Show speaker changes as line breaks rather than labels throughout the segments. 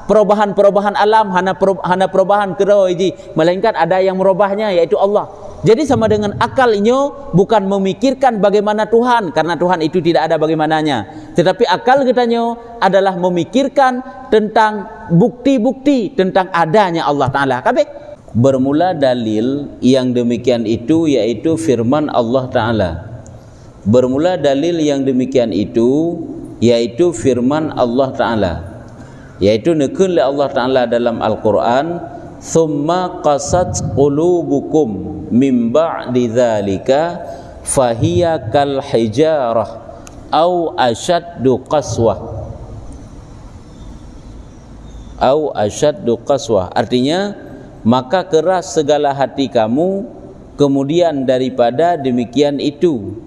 perubahan-perubahan alam, hana perubahan kero ji, melainkan ada yang merubahnya, yaitu Allah. Jadi sama dengan akalnya bukan memikirkan bagaimana Tuhan, karena Tuhan itu tidak ada bagaimananya, tetapi akal kitanya adalah memikirkan tentang bukti-bukti tentang adanya Allah Ta'ala. Kabeh bermula dalil yang demikian itu yaitu firman Allah Ta'ala. Bermula dalil yang demikian itu yaitu firman Allah Ta'ala, yaitu nekun oleh Allah Ta'ala dalam Al-Quran, thumma qasat qulubukum min ba'di dzalika fahiya kal hijarah au ashaddu qaswah. Artinya, maka keras segala hati kamu kemudian daripada demikian itu.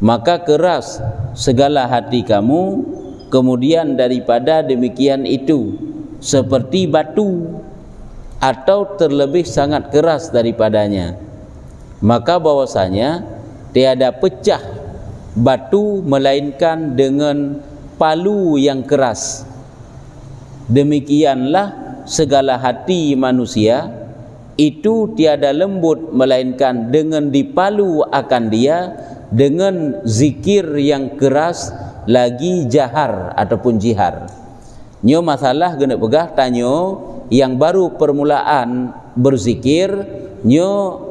Maka keras segala hati kamu kemudian daripada demikian itu, seperti batu atau terlebih sangat keras daripadanya. Maka bahwasanya tiada pecah batu melainkan dengan palu yang keras. Demikianlah segala hati manusia itu tiada lembut melainkan dengan dipalu akan dia dengan zikir yang keras, lagi jahar ataupun jihar. Nyo masalah kena pegah tanyo yang baru permulaan berzikir, nyo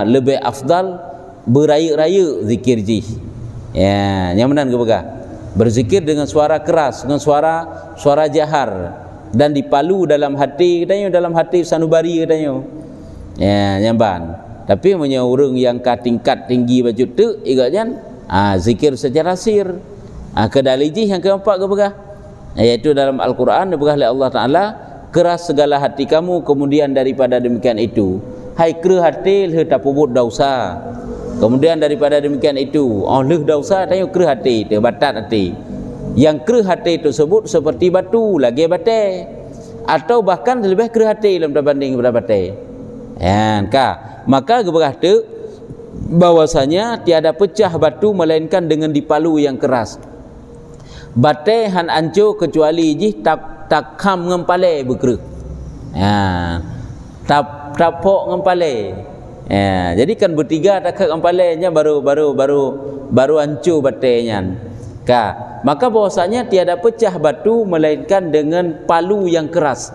lebih afdal beraya-raya zikir ji. Ya, yang mana ke pegah? Berzikir dengan suara keras, dengan suara jahar, dan dipalu dalam hati katanya, dalam hati sanubari katanya. Ya, nyamban. Tapi punya orang yang ka tingkat tinggi baju tu igaknya zikir secara sir. Kedalijih yang keempat ke pegah, yaitu dalam Al-Quran dibegah oleh Allah Ta'ala, keras segala hati kamu kemudian daripada demikian itu. Hai kera hati leh tapubut dausa. Kemudian daripada demikian itu, leh dausa tanya kera hati, batat hati. Yang kera hati tersebut seperti batu lagi batai, atau bahkan lebih kera hati dalam berbanding kepada batai. Maka berkata bahwasanya tiada pecah batu melainkan dengan dipalu yang keras. Batai han anco kecuali jih takham ngempale berkeruk. Tapok ngempale. Jadi kan bertiga takak ngempalenya baru anco batainya. Maka bahwasanya tiada pecah batu melainkan dengan palu yang keras.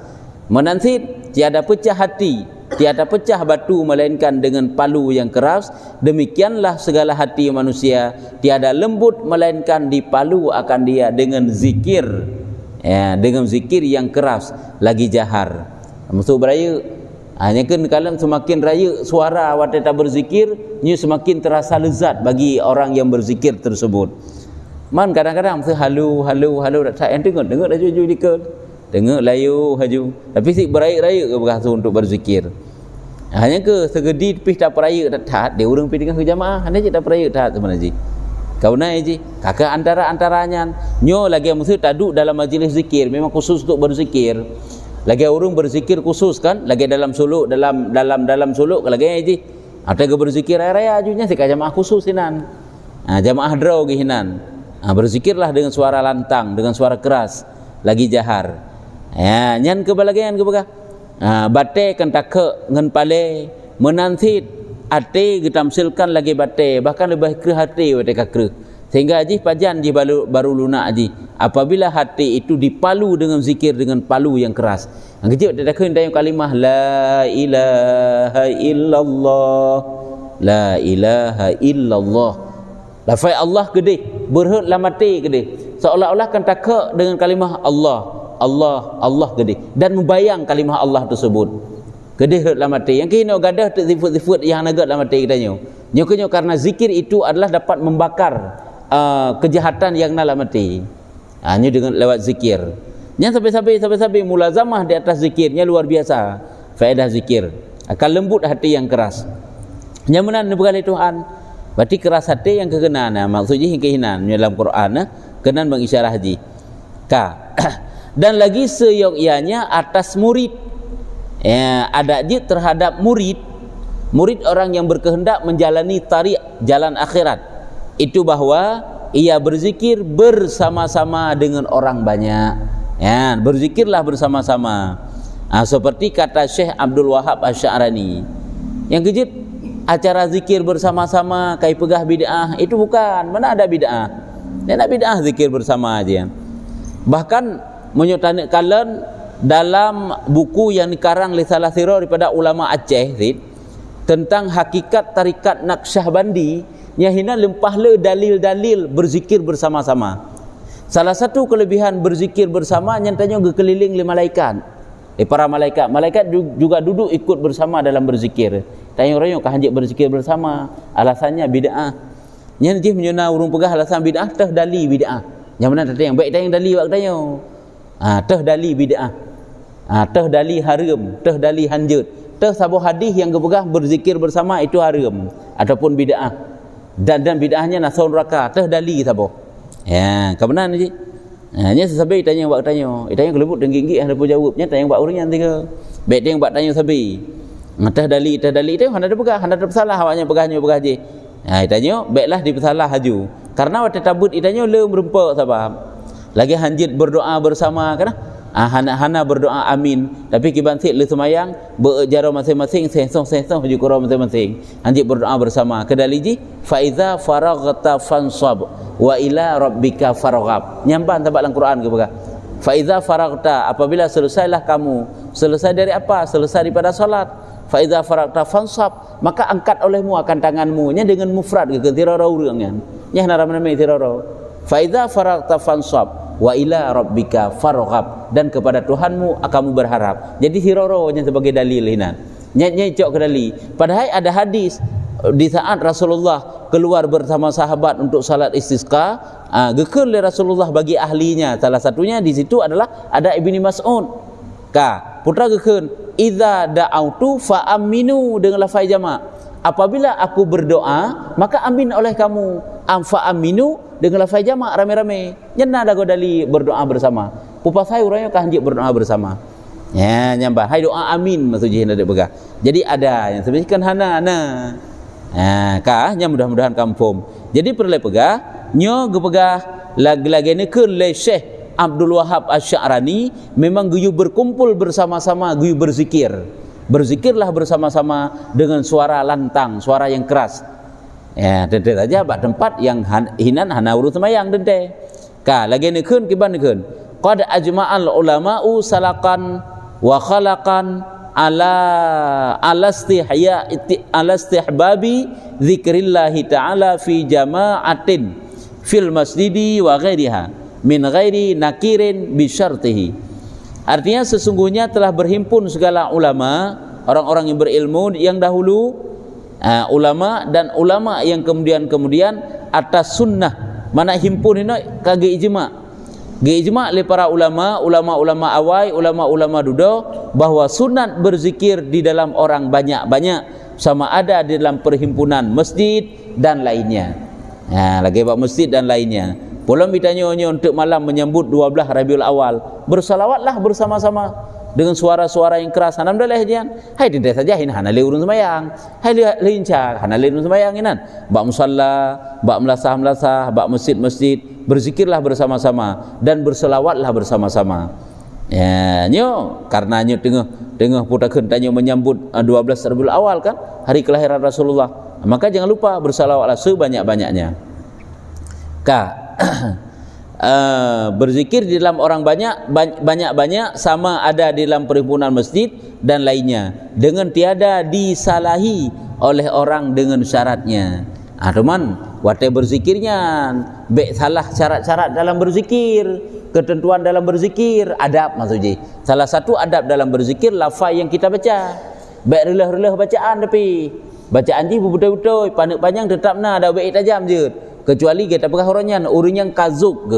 Menansit tiada pecah hati, tiada pecah batu melainkan dengan palu yang keras. Demikianlah segala hati manusia, tiada lembut melainkan dipalu akan dia dengan zikir, dengan zikir yang keras, lagi jahar. Maksud beraya, hanya kan kalau semakin raya suara awak tak berzikir, nya semakin terasa lezat bagi orang yang berzikir tersebut. Man kadang-kadang halu tak dengar dah jujur dikit. Dengar layu haju, tapi si beraya-raya ke berasa untuk berzikir. Hanya ke segedi pih tak peraya tak taat, dia orang pergi dengan jemaah, hanya je tak peraya taat sebenarnya ji. Kau naik ji, kakak antara-antaranya nyo lagi mesti taduk dalam majlis zikir, memang khusus untuk berzikir. Lagi orang berzikir khusus kan, lagi dalam suluk, dalam suluk lagi ji. Ada ke berzikir raya ajunya si jemaah khusus hinan. Jemaah draw gihinan. Berzikirlah dengan suara lantang, dengan suara keras, lagi jahar. Nyan ke balagian ke bekah. Batai kan takak ngan pale menansit ate ditamsilkan lagi batai, bahkan lebih ke hati batai kakre. Sehingga aji pajan ji baru lunak aji apabila hati itu dipalu dengan zikir dengan palu yang keras. Kecil dia takkan dayung kalimah la ilaha illallah, la ilaha illallah. Lafaz Allah gede, berhut la mati gede. Seolah-olah kan takak dengan kalimah Allah gede, dan membayang kalimah Allah tersebut gede dalam mati. Yang kini gadah sifat-sifat yang naga dalam mati kita nyo karena zikir itu adalah dapat membakar kejahatan yang dalam mati. Hanya dengan lewat zikir. Yang sampai mulazamah di atas zikirnya luar biasa. Faedah zikir akan lembut hati yang keras. Nyamunan berkali Tuhan. Berarti keras hati yang kekenan. Maksudnya kehinan dalam Quran kenan mengisyarah haji. Dan lagi seyogyanya atas murid. Ada je terhadap murid orang yang berkehendak menjalani tarik jalan akhirat. Itu bahwa ia berzikir bersama-sama dengan orang banyak. Ya, berzikirlah bersama-sama. Seperti kata Syekh Abdul Wahab Asy-Sya'rani. Yang kejut acara zikir bersama-sama kai pegah bid'ah, itu bukan. Mana ada bid'ah? Dia nak bid'ah zikir bersama aja. Bahkan menyatakan kalian dalam buku yang dikarang oleh salah sira daripada ulama Aceh tentang hakikat tarikat Naqsyabandi, nyahina lempah le dalil-dalil berzikir bersama-sama. Salah satu kelebihan berzikir bersama nyatanya keliling le malaikat. Para malaikat, malaikat juga duduk ikut bersama dalam berzikir. Tanya orang yang kahanjik berzikir bersama, alasannya bid'ah. Nya nanti menyuna urung pegah alasan bid'ah teh dali bid'ah. Yang mana tadi yang baik tanya dali wak tanya. Teh dali bid'ah. Teh dali haram, teh dali hanjut. Teh sabuh hadis yang kepegah berzikir bersama itu haram ataupun bid'ah. Dan bid'ahnya nasaun raka, teh dali sabuh. Ya, kebenaran ni. Nya sesabai tanya wak tanya. Tanya kelebut denggi-nggi ada pun jawabnya tanya wak urang yang tiga. Baik dia yang buat tanya sabai. Teh dali tu handa ada pegah, handa ada pesalah awaknya pegahnya pegah je. Tanya baiklah dipesalah haju. Karena waktu tabut itanya le merempak sabab. Lagi hanjit berdoa bersama kan? Hana berdoa amin. Tapi kibantik le semayang berjara masing-masing sensong haju qura masing-masing. Hanjit berdoa bersama. Kedali ji fa iza faraghta fansab wa ila rabbika farghab. Nyamban tabak dalam Quran ke bagah. Fa iza faraghta, apabila selesailah kamu. Selesai dari apa? Selesai daripada salat. Fa iza faraghta fansab, maka angkat olehmu akan tanganmu. Nya dengan mufrad ke tirara urang kan. Nya nama-nama tirara. Fa iza faraghta fansab wa ila rabbika farghab, dan kepada Tuhanmu kamu berharap. Jadi tirara nya sebagai dalil hinan. Nya cok ke dalil. Padahal ada hadis di saat Rasulullah keluar bersama sahabat untuk salat istisqa, gekun oleh Rasulullah bagi ahlinya. Salah satunya di situ adalah ada Ibni Mas'ud. Putra gekun, idza da'autu fa aminu, dengan lafaz jamak. Apabila aku berdoa, maka amin oleh kamu. Fa aminu dengan lafaz jamak rame-rame. Nyena ada godali berdoa bersama. Pupa saya urangnya kahanjik berdoa bersama. Ya, nyambah. Hai doa amin maksudnya hendak begah. Jadi ada yang sebutkan hana. Nya mudah-mudahan kamu faham. Jadi perlu pegah, nyo gepegah lagi-lagi ni ke le Syekh Abdul Wahab Asy-Sya'rani memang guyu berkumpul bersama-sama, guyu berzikir. Berzikirlah bersama-sama dengan suara lantang, suara yang keras. Ya, tentu saja bak tempat yang hinan hana urus semayang tentu. Lagi ni keun kiban ni keun. Qad ajma'al ulama'u salakan wa khalaqan ala istihbabi zikrillahi ta'ala fi jama'atin fil masjidi wa ghairiha min ghairi nakirin bi syartihi. Artinya sesungguhnya telah berhimpun segala ulama, orang-orang yang berilmu yang dahulu, ulama dan ulama yang kemudian atas sunnah. Mana himpun ini kage ijma'. Ge ijma' oleh para ulama awai, ulama duda, bahwa sunat berzikir di dalam orang banyak-banyak sama ada di dalam perhimpunan masjid dan lainnya. Lagi bab masjid dan lainnya. Belum ditanya untuk malam menyambut 12 Rabiul Awal, bersalawatlah bersama-sama dengan suara-suara yang keras. Alhamdulillah jian. Hai tidak saja hana le urun sembayang. Hai lincah hana le urun sembayang inan. Bab musalla, bab melasah, bab masjid-masjid, berzikirlah bersama-sama dan berselawatlah bersama-sama. Ya, nyo karena nyo tengah putakeun tanya menyambut 12 Rabiul Awal kan, hari kelahiran Rasulullah. Maka jangan lupa bersalawatlah sebanyak-banyaknya. Berzikir di dalam orang banyak sama ada di dalam perhimpunan masjid dan lainnya dengan tiada disalahi oleh orang dengan syaratnya. Teman, wate berzikirnya salah syarat-syarat dalam berzikir, ketentuan dalam berzikir, adab maksudnya. Salah satu adab dalam berzikir lafaz yang kita baca. Baik relah-relah bacaan, tapi bacaan je betul-betul panjang tetap ada baik tajam je. Kecuali kita pegah orangnya yang kazuk ke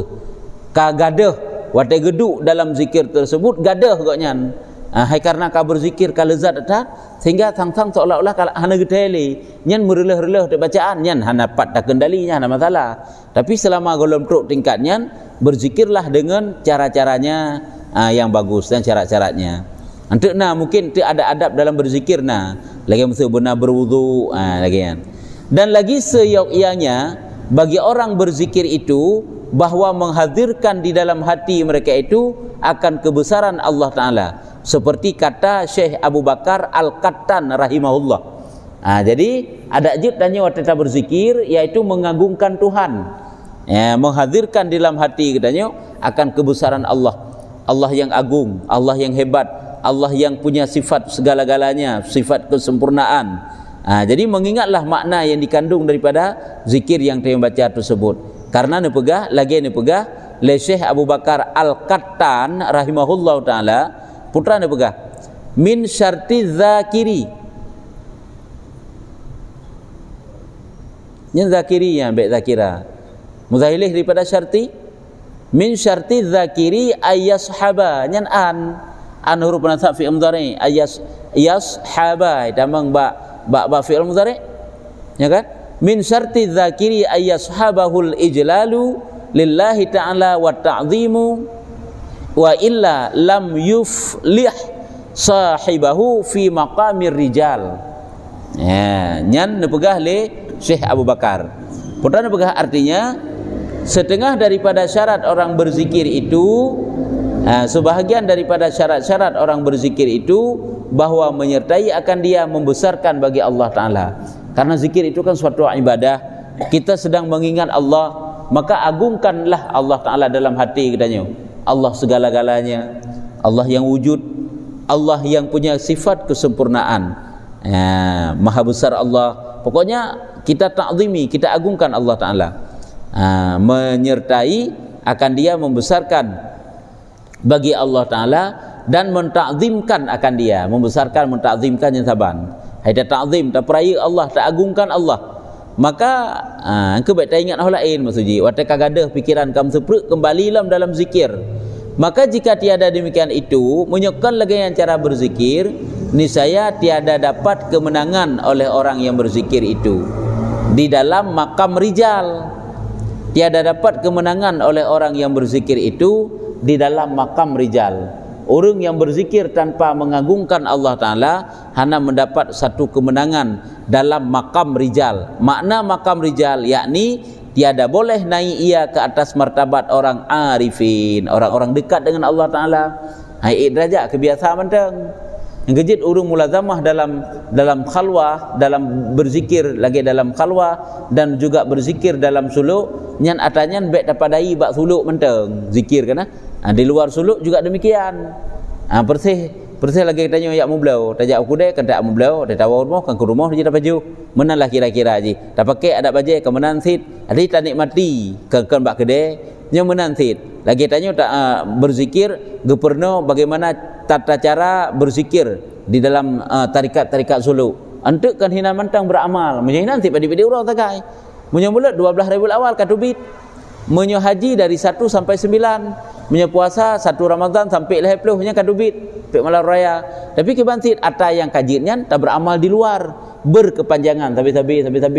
gadah watai geduk dalam zikir tersebut gadah gaknya. Hai karena ka berzikir ka lezat tak sehingga sang-sang seolah-olah hana geteli nyan merelah-relah dak bacaan nyan hana pat tak kendalinya hana masalah. Tapi selama golom truk tingkatnya berzikirlah dengan cara-caranya yang bagus dan cara-caranya. Untuk mungkin ada adab dalam berzikir lagi mesti benar berwudu lagi kan. Dan lagi seyogyanya bagi orang berzikir itu bahwa menghadirkan di dalam hati mereka itu akan kebesaran Allah Ta'ala, seperti kata Syekh Abu Bakar Al-Qattan rahimahullah. Jadi ada ajud tanya waktu kita berzikir, yaitu mengagungkan Tuhan, menghadirkan di dalam hati katanya akan kebesaran Allah, Allah yang agung, Allah yang hebat, Allah yang punya sifat segala-galanya, sifat kesempurnaan. Jadi mengingatlah makna yang dikandung daripada zikir yang kita baca tersebut. Karena ni pegah le Syekh Abu Bakar Al-Qattan rahimahullah taala, putra ni pegah min syarti zakiri. Yang zakiri yang baik zakira. Muzahilih daripada syarti min syarti zakiri ayashaba nyan an huruf nasab fi mudhari yashaba damang ba fi'il mudhari, ya kan? Min syarti dzakiri ayyashabahul ijlalu lillahi ta'ala wa ta'zimu wa illa lam yuflih sahibahu fi maqamir rijal. Nyan nepegah le Syekh Abu Bakar. Putra nepegah artinya setengah daripada syarat orang berzikir itu, sebahagian daripada syarat-syarat orang berzikir itu bahwa menyertai akan dia membesarkan bagi Allah Ta'ala. Karena zikir itu kan suatu ibadah, kita sedang mengingat Allah, maka agungkanlah Allah Ta'ala dalam hati katanya. Allah segala-galanya, Allah yang wujud, Allah yang punya sifat kesempurnaan, maha besar Allah. Pokoknya kita ta'zimi, kita agungkan Allah Ta'ala, menyertai akan dia membesarkan bagi Allah Ta'ala, dan mentakzimkan akan dia, membesarkan, mentakzimkan yang saban. Hai tak ta'zim, tak peraya Allah, tak agungkan Allah, maka engkau baik tak ingat hal lain maksudnya. Waktu kagadah pikiran kamu sepruk kembali dalam zikir. Maka jika tiada demikian itu, menyokkan lagi yang cara berzikir, niscaya tiada dapat kemenangan oleh orang yang berzikir itu di dalam makam rijal. Tiada dapat kemenangan oleh orang yang berzikir itu di dalam makam rijal. Orang yang berzikir tanpa mengagungkan Allah Ta'ala hanya mendapat satu kemenangan dalam makam rijal. Makna makam rijal yakni tiada boleh naik ia ke atas martabat orang arifin, orang-orang dekat dengan Allah Ta'ala. Hai derajat kebiasaan mentang. Yang kejit urung mulazamah dalam khalwah, dalam berzikir lagi dalam khalwah, dan juga berzikir dalam suluk, nyan atanyan baik dapadai bak suluk mentang zikir kana. Di luar suluk juga demikian. Persih lagi tanya yak mublau, tajak aku deh kan tak mublau, dah tahu rumah kan ke rumah dia dah baju. Menalah kira-kira je. Tak pakai ada baju ke menan sit. Adi tak nikmati kan bak kedai, nya menan sit. Lagi tanya tak berzikir geperno bagaimana tata cara berzikir di dalam tarikat-tarikat suluk. Antuk kan hina mantang beramal. Menyo nanti padi-padi urang takai. Menyo bulat 12 Rabiul Awal katubit. Menyo haji dari 1 sampai 9. Menyo puasa 1 Ramadan sampai 20 nya kadubit. Pek malam raya. Tapi kebansit ata yang kajitnya tak beramal di luar, berkepanjangan tapi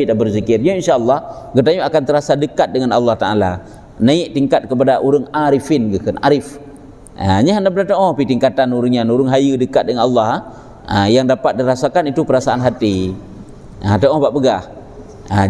tak berzikirnya, insyaallah getanya akan terasa dekat dengan Allah Taala. Naik tingkat kepada orang arifin ke kan arif. Nya hendak berada pi tingkatan nurnya, nurung hayu dekat dengan Allah. Yang dapat dirasakan itu perasaan hati. Ada orang buat pegah.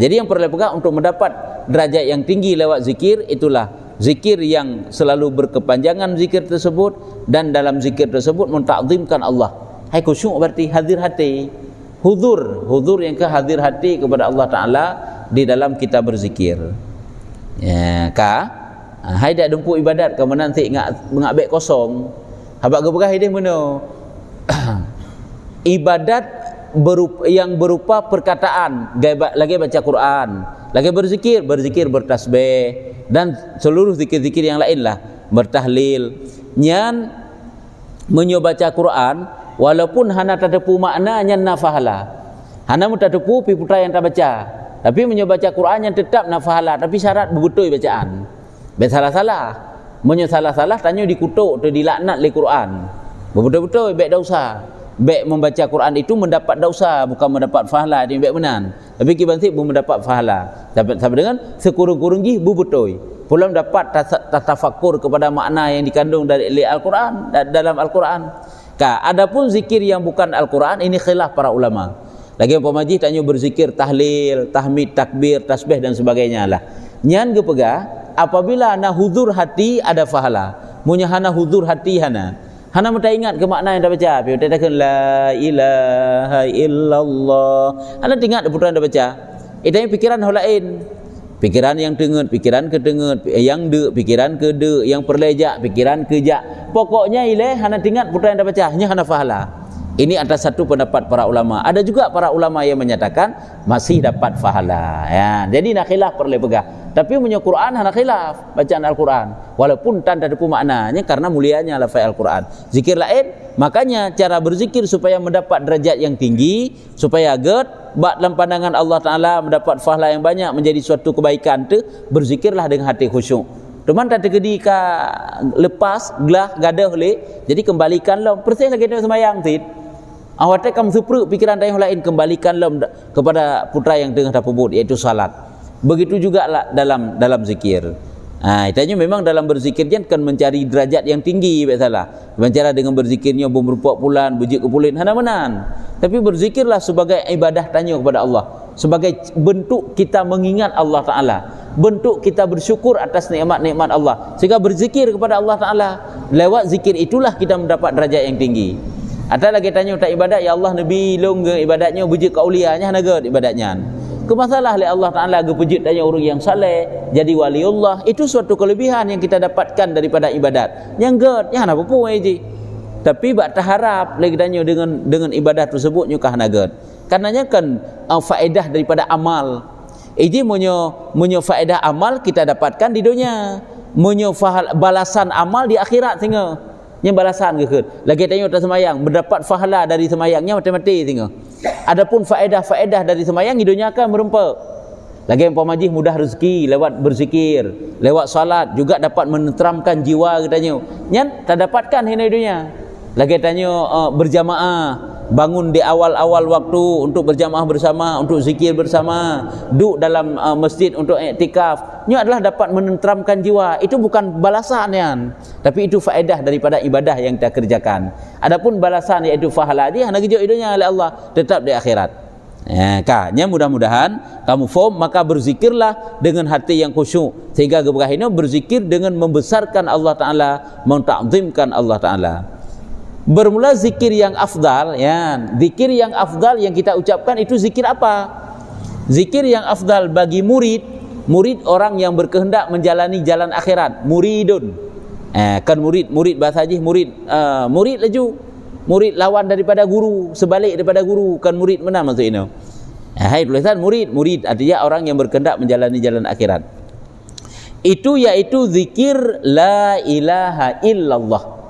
Jadi yang perlu pegang untuk mendapat derajat yang tinggi lewat zikir, itulah zikir yang selalu berkepanjangan zikir tersebut, dan dalam zikir tersebut mentakzimkan Allah. Hai khusyuk berarti hadir hati, huzur yang hadir hati kepada Allah Taala di dalam kita berzikir. Ya, hai dak dempu ibadat kamu nanti ngak bek kosong. Habaq gebegah ideh meno. Ibadat yang berupa perkataan, lagi baca Quran, lagi berzikir bertasbih, dan seluruh zikir-zikir yang lain lah, bertahlil. Nyan menyobaca Quran walaupun hana tadepu makna nyan nafahala. Hana mutadepu pi putra yang tak baca. Tapi menyobaca Quran yang tetap nafahala, tapi syarat bebetul bacaan. Bet salah-salah. Menyo salah-salah tanya dikutuk atau dilaknat oleh Quran. Betul-betul bet dosa. Baik membaca Quran itu mendapat dosa, bukan mendapat pahala. Dia baik menan. Tapi kibantik belum mendapat pahala. Sama dengan sekurung-kurung ji bu betul. Belum dapat tafakkur kepada makna yang dikandung dari Al-Quran, dalam Al-Quran. Adapun zikir yang bukan Al-Quran, ini khilaf para ulama. Lagi pemaji tanya berzikir tahlil, tahmid, takbir, tasbih dan sebagainya lah. Nyan ge pegah apabila hana huzur hati ada pahala. Munya hana huzur hati hana mata ingat ke makna yang dah baca. Dia katakan la ilaha illallah. Hana ingat putra dah baca. Itanya pikiran hal lain. Pikiran yang dengar, pikiran ke dengar, yang de, pikiran ke de, yang perlejak, pikiran ke jak. Pokoknya ile hana ingat putra yang dah baca, hanya hana pahala. Ini adalah satu pendapat para ulama. Ada juga para ulama yang menyatakan masih dapat pahala. Ya, jadi nak khilaf perlu pegang. Tapi punya Quran hana khilaf bacaan Al-Quran. Walaupun tanda depu maknanya karena mulianya lafaz Al-Quran. Zikir lain, makanya cara berzikir supaya mendapat derajat yang tinggi, supaya ged bak dalam pandangan Allah Taala mendapat pahala yang banyak menjadi suatu kebaikan tu, berzikirlah dengan hati khusyuk. Teman tak terjadi ka lepas gelah gadah le, jadi kembalikanlah persis lagi dia sembahyang tid. Awak kamu supruk pikiran yang lain, kembalikanlah kepada putra yang tengah terpubut, iaitu salat. Begitu juga lah dalam zikir. Itanya memang dalam berzikirnya kan mencari derajat yang tinggi, biasalah. Mencari dengan berzikirnya berupa pulan, bujik kepulin, hana menan. Tapi berzikirlah sebagai ibadah tanya kepada Allah, sebagai bentuk kita mengingat Allah Taala, bentuk kita bersyukur atas nikmat-nikmat Allah. Sehingga berzikir kepada Allah Taala, lewat zikir itulah kita mendapat derajat yang tinggi. Ada lagi tanya tak ibadat, ya Allah Nabi long ke ibadatnya bujik kaulianya hanaga ibadatnya. Kemasalah oleh Allah Taala ge pujit tanya orang yang saleh jadi waliullah, itu suatu kelebihan yang kita dapatkan daripada ibadat. Yang ged yang apa pun aje. Tapi bak terharap lagi tanya dengan ibadat tersebut nyukah hanaga. Karenanya kan faedah daripada amal. Ini munyo faedah amal kita dapatkan di dunia. Munyo balasan amal di akhirat sehingga yang balasan ke lagi tanya tak semayang mendapat pahala dari semayangnya mati-mati tengok. Adapun faedah-faedah dari semayang hidupnya akan merempak. Lagi yang pemajih mudah rezeki lewat berzikir, lewat salat juga dapat menenteramkan jiwa katanya. Yang tak dapatkan hidupnya. Lagi tanya berjamaah, bangun di awal-awal waktu untuk berjamaah bersama, untuk zikir bersama, duduk dalam masjid untuk iktikaf. Ini adalah dapat menenteramkan jiwa. Itu bukan balasan yang, tapi itu faedah daripada ibadah yang kita kerjakan. Adapun balasan iaitu pahala dia hanya kerja hidupnya oleh Allah tetap di akhirat. Kanya mudah-mudahan kamu faham, maka berzikirlah dengan hati yang khusyuk sehingga geberkah ini berzikir dengan membesarkan Allah Taala, mentakzimkan Allah Taala. Bermula zikir yang afdal, ya. Zikir yang afdal yang kita ucapkan itu zikir apa? Zikir yang afdal bagi murid orang yang berkehendak menjalani jalan akhirat, muridun. Kan murid bahasa haji murid laju. Murid lawan daripada guru, sebalik daripada guru, kan murid mana maksud ini? Hai tulisan murid artinya orang yang berkehendak menjalani jalan akhirat. Itu yaitu zikir la ilaha illallah.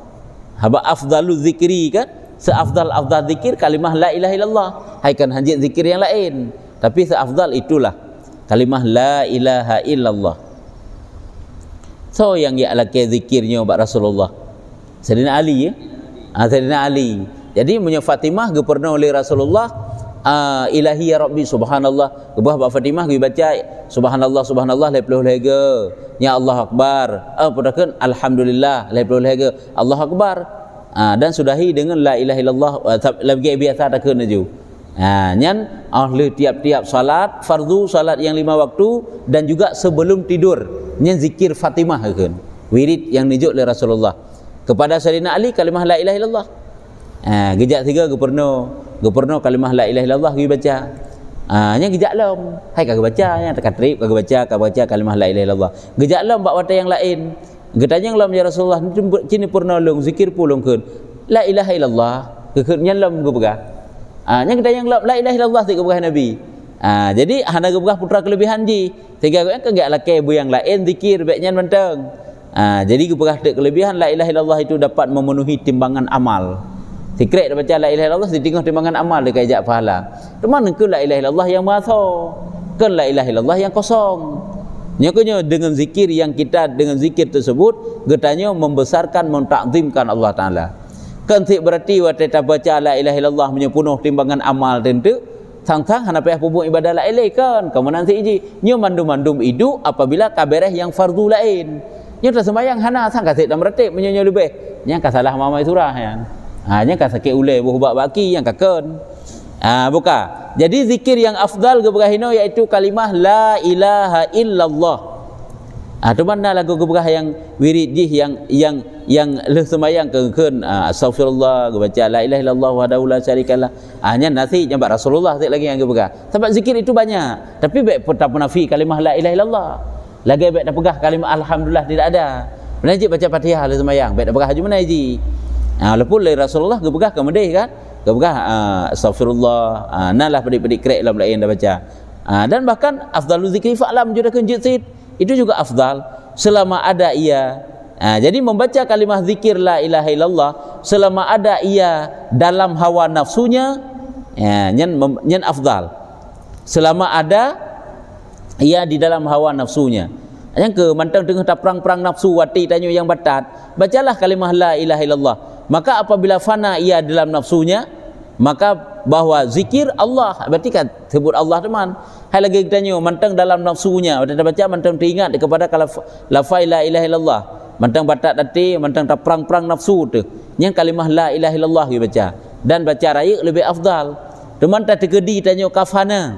Haba afdalu zikri kan, seafdal zikir kalimah la ilaha illallah. Hai kan hanjit zikir yang lain, tapi seafdal itulah kalimah la ilaha illallah. So yang ia laki zikirnya bak Rasulullah Sayyidina Ali ya. Sayyidina Ali. Jadi punya Fatimah ge pernah oleh Rasulullah ilahi ya Rabbi subhanallah. Gebah bak Fatimah ge baca subhanallah leploh lega. Ya Allah Akbar. Padakan alhamdulillah leploh lega. Allah Akbar. Dan sudahi dengan la ilaha illallah lagi biasa tak kena ju. Nyan ahli tiap-tiap salat fardu, salat yang 5 waktu dan juga sebelum tidur nyan zikir Fatimah kan. Wirid yang nijuk oleh Rasulullah. Kepada Sayyidina Ali kalimah la ilaha illallah. Gejak 3 gubernur kalimah la ilaha illallah gi baca. Nya gejak lom. Hai kagak baca nya tekan trip kagak baca kalimah la ilaha illallah. Gejak lom bak wata yang lain. Getanya lom ya Rasulullah cini purna long zikir pulung keun. La ilaha illallah keun nya lom ge begah. Nya getanya lom la ilaha illallah ti begah Nabi. Jadi hana ge begah putra kelebihan ji. Sehingga kagak laki bu yang lain zikir baiknya menteng. Jadi gebegah kelebihan la ilaha illallah itu dapat memenuhi timbangan amal. Secret baca la ilaha illallah ditinggal timbangan amal dekat ajak pahala. Teman ke la ilaha illallah yang maha, kan la ilaha illallah yang kosong. Nyakanya dengan zikir yang kita dengan zikir tersebut getanya membesarkan mentakzimkan Allah Taala. Kan berarti waktu kita baca la ilaha illallah menyepenuh timbangan amal tentu sang-sang hana payah pupuk ibadah la ilaha kan. Kamu nanti iji nyo mandum-mandum idu apabila kabereh yang fardu lain. Nyo tak sembahyang hana sang kasih dan meretip menyo lebih. Nya ka salah mamai surah yang. Nya ka sakit ulai buh baki yang kaken. Buka. Jadi zikir yang afdal geberahino iaitu kalimah la ilaha illallah. Tu mana lagu gebegah yang wirid jih yang leh sembahyang keun astagfirullah baca la ilaha illallah wahdahu la syarikalah. Nya nasi nyambat Rasulullah lagi yang gebegah. Sebab zikir itu banyak. Tapi baik tak menafi kalimah la ilaha illallah. Lagi baik dah pegah kalimah alhamdulillah tidak ada. Menajib baca Fatihah leh sembahyang. Baik dah pegah haji mana haji. Walaupun le Rasulullah gebegah kemudian kan. Gebegah astagfirullah. Nalah pedik-pedik krek dalam lain dah baca. Dan bahkan afdalu zikri fa'lam judakan jitsid. Itu juga afdal selama ada ia. Jadi membaca kalimah zikir la ilaha illallah selama ada ia dalam hawa nafsunya, nyen afdal. Selama ada ia di dalam hawa nafsunya. Yang ke mantang tengah tak perang-perang nafsu wati tanyo yang batat, bacalah kalimah la ilaha illallah. Maka apabila fana ia dalam nafsunya, maka bahwa zikir Allah berarti kan sebut Allah teman. Hai lagi kita tanya mantang dalam nafsunya, baca mantang teringat kepada lafaz la ilaha illallah. Mantang batat hati, mantang tak perang-perang nafsu tu. Yang kalimah la ilaha illallah dia baca. Dan baca raya lebih afdal. Teman tak tergedi tanya kafana.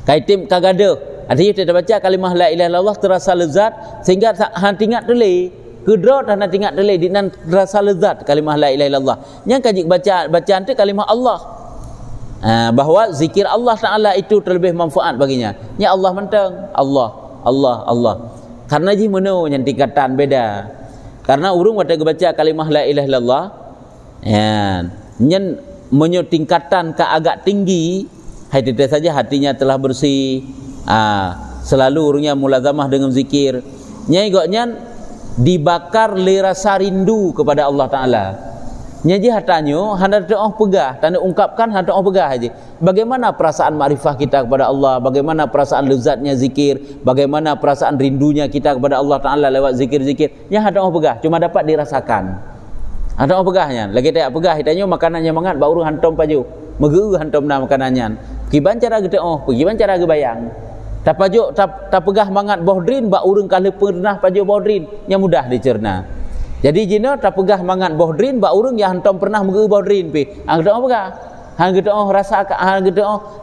Kaitim kagada. Artinya kita baca kalimah la ilaha illallah terasa lezat sehingga hang ingat tuli. Kedra tak nak ingat tuli dinan terasa lezat kalimah la ilaha illallah. Yang kajik bacaan tu kalimah Allah. Bahawa zikir Allah Ta'ala itu terlebih manfaat baginya. Ya Allah mentang Allah. Karena ji menu yang tingkatan beda. Karena urung waktu baca kalimah la ilaha illallah, nyen menyo tingkatan ke agak tinggi, hai tidak saja hatinya telah bersih. Selalu urungnya mulazamah dengan zikir. Nyai goknya dibakar le rasa rindu kepada Allah Ta'ala. Nyaji hatanyo hendak doa pegah, tanda ungkapkan hendak doa pegah aja. Bagaimana perasaan makrifah kita kepada Allah, bagaimana perasaan lezatnya zikir, bagaimana perasaan rindunya kita kepada Allah Taala lewat zikir-zikir. Nya hendak doa pegah cuma dapat dirasakan. Hendak doa pegahnya. Lagi tak pegah hitanyo makanannya mangat baru hantom paju. Megeu hantom na makanannya. Kiban cara gede kiban cara gebayang. Tak paju tak pegah mangat bohdrin ba urang kali pernah paju bohdrin nya mudah dicerna. Jadi jina tak pegah mangat bohdrin ba urang yang hantam pernah mengeu bohdrin pi. Hang doa pegah. Hang doa rasakan,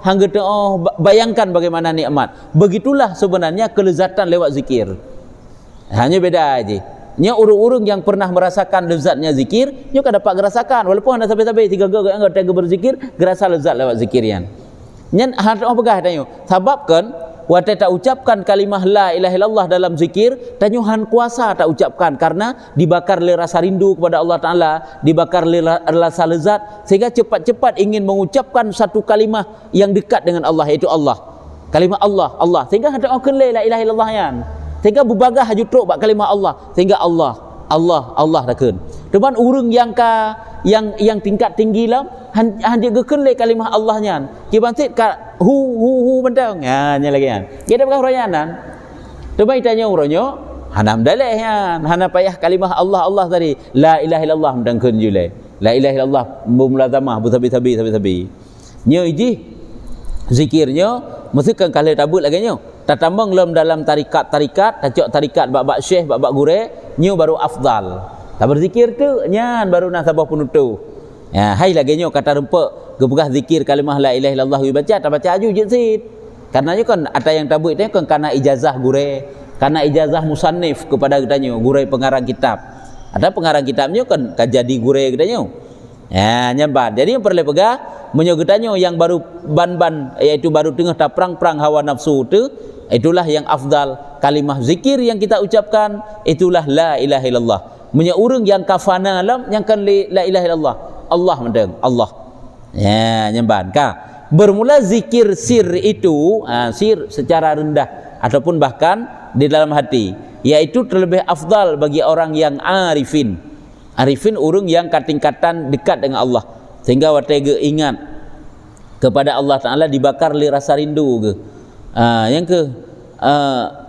hang doa bayangkan bagaimana nikmat. Begitulah sebenarnya kelezatan lewat zikir. Hanya beda aja. Nya urang-urang yang pernah merasakan lezatnya zikir, nya kan dapat merasakan walaupun anda sampai-sampai tiga berzikir, gerasa lezat lewat zikirian. Nya hang doa pegah tanyo. Sababkan waktu tak ucapkan kalimah la ilaha illallah dalam zikir, tanyuhan kuasa tak ucapkan karena dibakar oleh rasa rindu kepada Allah Ta'ala, dibakar oleh rasa lezat, sehingga cepat-cepat ingin mengucapkan satu kalimah yang dekat dengan Allah, iaitu Allah. Kalimah Allah. Sehingga ada orang kelih la ilaha illallah yan. Sehingga berbagah jutruk bak kalimah Allah. Sehingga Allah takun. Teman urang yang tingkat tinggi lam, dia gekelih kalimah Allahnya. Kibantit ka hu bentang. Nya lagi kan. Dia dah royanan. Teman tanya uronyo, hanam daleh yan. Hana payah kalimah Allah tadi. La ilaha illallah mendangkeun jule. La ilaha illallah mumlazamah bersabi-sabi. Nya iji zikirnya mesti kan kali tabut lagi nya. Tatambang dalam tarikat, tajok tarikat bab syekh, bab gure, nya baru afdal. Tak berzikir tu nyan baru nak sabah penutup. Hai lagi nyo kata rempek gebegah zikir kalimah la ilaha illallah baca tak baca aju je sit. Karena kan ada yang tabut itu kan karena ijazah gure, karena ijazah musannif kepada katanya gure pengarang kitab. Ada pengarang kitabnya kan jadi gure katanya. Nyambat. Jadi yang perlu pegah menyo katanya yang baru ban iaitu baru tengah tak perang hawa nafsu tu, itulah yang afdal kalimah zikir yang kita ucapkan, itulah la ilaha illallah. Menyo urang yang kafana alam yang kan la ilaha illallah. Allah mendeng Allah. Nyamban ka. Bermula zikir sir itu, sir secara rendah ataupun bahkan di dalam hati, yaitu terlebih afdal bagi orang yang arifin. Arifin urang yang katingkatan dekat dengan Allah sehingga watege ingat kepada Allah Taala dibakar li rasa rindu ke. Yang ke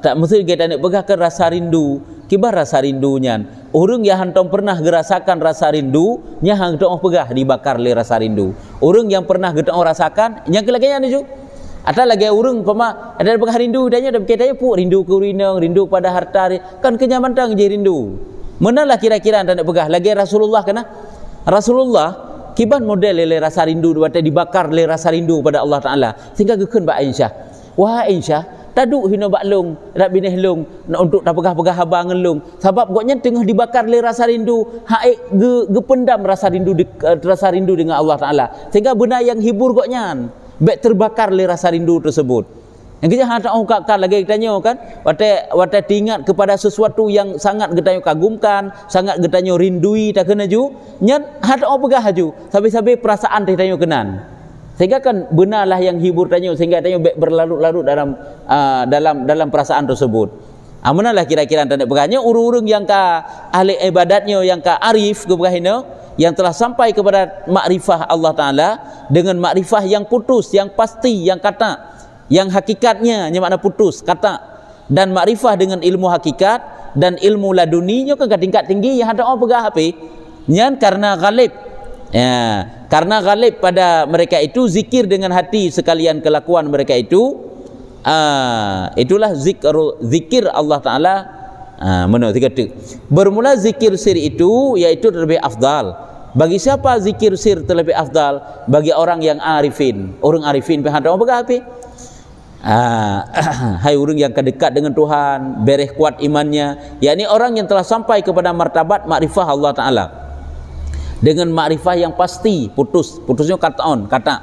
tak mesti kita nak pegahkan rasa rindu. Kibar rasa rindunya. Orang yang hantam pernah gerasakan rasa rindu, nya hang doa pegah dibakar le rasa rindu. Orang yang pernah doa rasakan, yang kelaganya ni ju. Ada lagi orang pema ada pegah rindu danya dah kita pu rindu ke rinang, rindu pada harta, kan kenyaman tang je rindu. Manalah kira-kira anda nak pegah lagi Rasulullah kena? Rasulullah kiban model le rasa rindu waktu dibakar le rasa rindu pada Allah Taala. Sehingga gekeun ba Aisyah. Wah Aisyah,
taduk hina baklung dak bineh lung nak untuk tak pegah-pegah haba ngelung sebab goknya tengah dibakar le rasa rindu haik gependam rasa rindu dengan Allah Taala sehingga benda yang hibur goknya baik terbakar le rasa rindu tersebut. Yang kita hendak ungkapkan lagi kitanya kan, wate ingat kepada sesuatu yang sangat kitanya kagumkan, sangat kitanya rindui tak kena ju, nyan hendak pegah ju, sampai-sampai perasaan kitanya kenan. Sehingga kan benarlah yang hibur tanya sehingga tanya berlarut-larut dalam perasaan tersebut. Amunlah kira-kira tanda pegahnya urung-urung yang ka ahli ibadatnya yang ka arif kebegahina yang telah sampai kepada makrifah Allah Taala dengan makrifah yang putus, yang pasti, yang kata yang hakikatnya yang makna putus kata dan makrifah dengan ilmu hakikat dan ilmu laduninya ke tingkat tinggi yang ada orang pegah api nyan karena ghalib ya karena ghalib pada mereka itu zikir dengan hati sekalian kelakuan mereka itu itulah zikir Allah Taala mana bermula zikir sir itu iaitu terlebih afdal. Bagi siapa zikir sir terlebih afdal? Bagi orang yang arifin. Orang arifin pihak orang pegah api hai orang yang dekat dengan Tuhan, bereh kuat imannya, yakni orang yang telah sampai kepada martabat makrifah Allah Taala dengan makrifah yang pasti, putusnya kata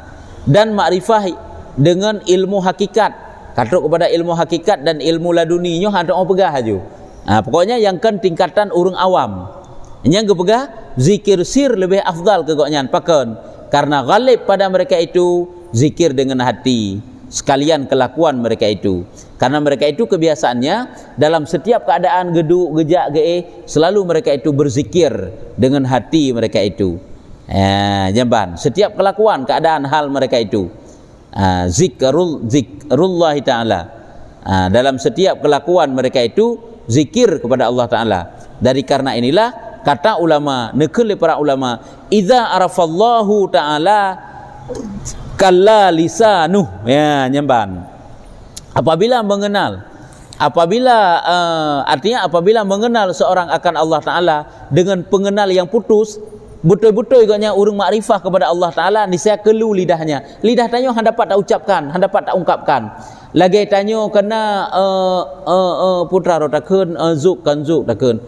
dan makrifah dengan ilmu hakikat, kata kepada ilmu hakikat dan ilmu laduninya ada orang pegah aja. Pokoknya yang kan tingkatan orang awam yang pegah zikir sir lebih afdal kegoknya pakan karena ghalib pada mereka itu zikir dengan hati sekalian kelakuan mereka itu karena mereka itu kebiasaannya dalam setiap keadaan geduk gejak selalu mereka itu berzikir dengan hati mereka itu jamban setiap kelakuan keadaan hal mereka itu zikrullah Ta'ala dalam setiap kelakuan mereka itu zikir kepada Allah Ta'ala. Dari karena inilah kata ulama nekul para ulama idza arafallahu Ta'ala kalla lisanuh ya nyamban apabila mengenal artinya apabila mengenal seorang akan Allah Taala dengan pengenal yang putus betul-betul iganya urang makrifah kepada Allah Taala niscaya kelu lidahnya tanya hang dapat tak ucapkan hang dapat tak ungkapkan lagi tanya kena putra rotakeun zuk takeun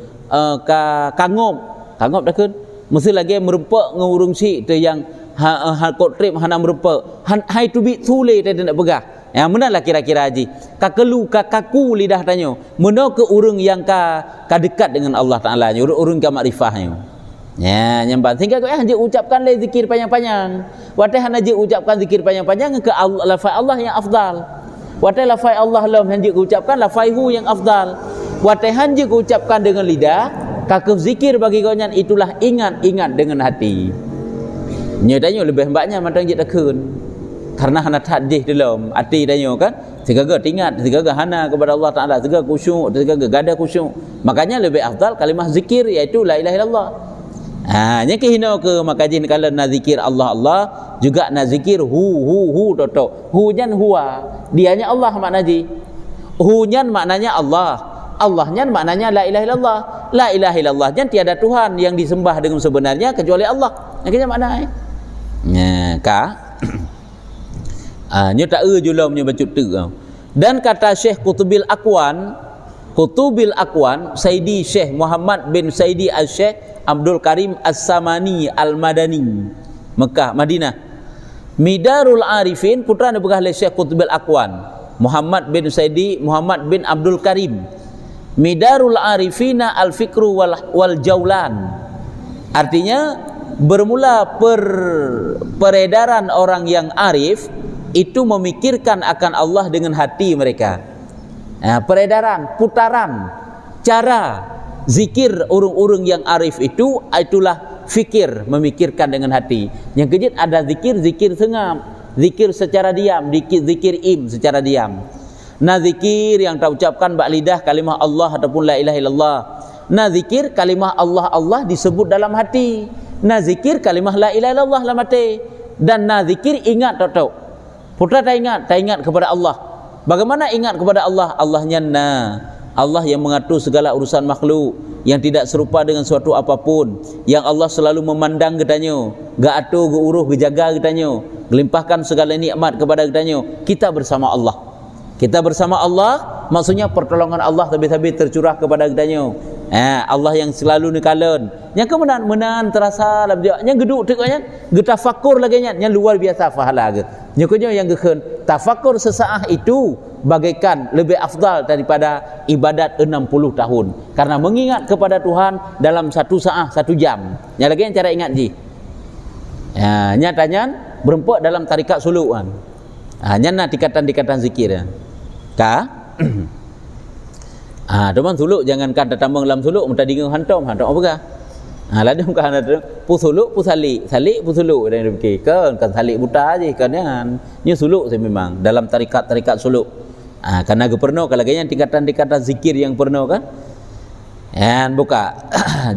kangop takeun mesti lagi merempak ngurung si tu yang hal kotrip hana merupa hai tu bi thule tadi nak pegah ya menalah kira-kira haji kakelu kaku lidah tanya mena ke urang yang ka dekat dengan Allah Taala nya urang ka makrifahnya ya nyamban sehingga kau haji ucapkan le zikir panjang-panjang watai hana haji ucapkan zikir panjang-panjang ke lafaz Allah yang afdal watai lafaz Allah lam haji ucapkan lafaihu yang afdal watai haji ucapkan dengan lidah kakuf zikir bagi kau nya itulah ingat dengan hati. Nyatanya lebih hebatnya matang je takun karena hana tadih dalam hati tanya kan segala ingat segala hana kepada Allah Taala segala khusyuk segala gada khusyuk makanya lebih afdal kalimah zikir iaitu la ilaha illallah nya ke hina ke makajin kalau na zikir Allah juga na zikir hu toto hu nyan huwa dianya Allah makna ji hu nyan maknanya Allah nyan maknanya la ilaha illallah la ilaha illallah nyan tiada Tuhan yang disembah dengan sebenarnya kecuali Allah yang makna nya tak julam nya bacut tu dan kata Syekh Qutubil Aqwan Saidi Syekh Muhammad bin Saidi Al-Syekh Abdul Karim As-Samani Al-Madani Mekah Madinah Midarul Arifin putra ni begah Syekh Qutubil Aqwan Muhammad bin Saidi Muhammad bin Abdul Karim Midarul Arifina Al-Fikru wal Jaulan artinya bermula peredaran orang yang arif itu memikirkan akan Allah dengan hati mereka. Peredaran, putaran, cara zikir urung-urung yang arif itu itulah fikir, memikirkan dengan hati. Yang kejut ada zikir sengam, zikir secara diam, zikir secara diam. Nah zikir yang tak ucapkan bak lidah kalimah Allah ataupun la ilaha illallah. Nah zikir kalimah Allah disebut dalam hati. Nah zikir kalimah la ilaha illallah dalam hati. Dan nah zikir ingat tak. Putra tak ingat kepada Allah. Bagaimana ingat kepada Allah? Allahnya Allah yang mengatur segala urusan makhluk, yang tidak serupa dengan suatu apapun, yang Allah selalu memandang katanya, ga atur ga uruh ga jaga katanya, melimpahkan segala nikmat kepada katanya. Kita bersama Allah. Kita bersama Allah maksudnya pertolongan Allah habis-habis tercurah kepada kita. Allah yang selalu nikalen. Yang kemenan terasa dalam dia. Yang geduk tekanya, getafakur lagi nya, yang luar biasa pahala ke. Nyokonyo yang gekeun tafakur sesaat itu bagaikan lebih afdal daripada ibadat 60 tahun. Karena mengingat kepada Tuhan dalam satu saat, satu jam. Yang lagi yang cara ingat ji. Nyatanya berempat dalam tarikat suluk kan. Nyana dikatan zikir. Teman suluk jangan kata tambang dalam suluk minta dengar hantam apa kah? Lalu kan ada pu suluk pu salik pu suluk dan fikir kan salik buta aje kan jangan. Ni suluk saya memang dalam tarikat suluk. Karena geperno kalau gaya tingkatan zikir yang perno kan. Buka.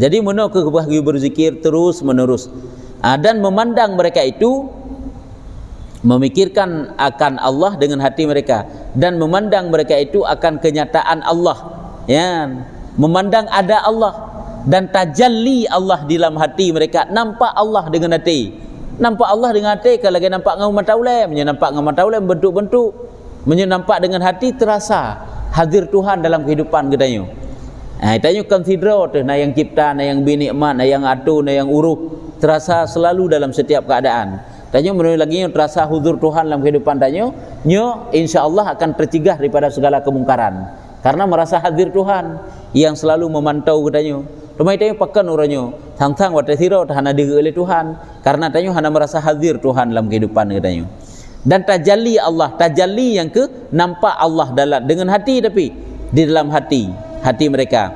Jadi meno ke bagi berzikir terus menerus. Dan memandang mereka itu memikirkan akan Allah dengan hati mereka dan memandang mereka itu akan kenyataan Allah. Memandang ada Allah dan tajalli Allah di dalam hati mereka, nampak Allah dengan hati. Nampak Allah dengan hati kalau lagi nampak dengan mata ulem, nampak dengan mata ulem bentuk-bentuk, nampak dengan hati terasa hadir Tuhan dalam kehidupan kita nyo. Kita consider tu na yang cipta, na yang binikmat, na yang atur, na yang uruh terasa selalu dalam setiap keadaan. Tanya menurut lagi yang terasa huzur Tuhan dalam kehidupan tanya, insya-Allah akan tercegah daripada segala kemungkaran. Karena merasa hadir Tuhan yang selalu memantau katanya. Rumah itu pakan orangnya, tang-tang wa tasira tahana diri oleh Tuhan. Karena tanya hana merasa hadir Tuhan dalam kehidupan katanya. Dan tajalli Allah, tajalli yang ke nampak Allah dalam dengan hati tapi di dalam hati mereka.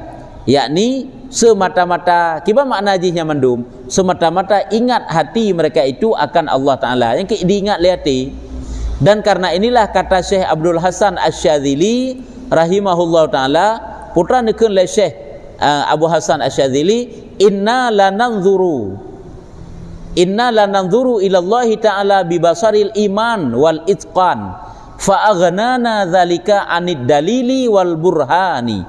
Yakni semata-mata kiba makna jihnya mandum, semata-mata ingat hati mereka itu akan Allah Taala yang diingat oleh hati. Dan karena inilah kata Syekh Abdul Hasan Asy-Syadzili rahimahullah taala, putra nekeun oleh Syekh Abu Hasan Asy-Syadzili, inna lananzuru ila Allah taala bi basaril iman wal itqan fa aghnana dzalika anid dalili wal burhani.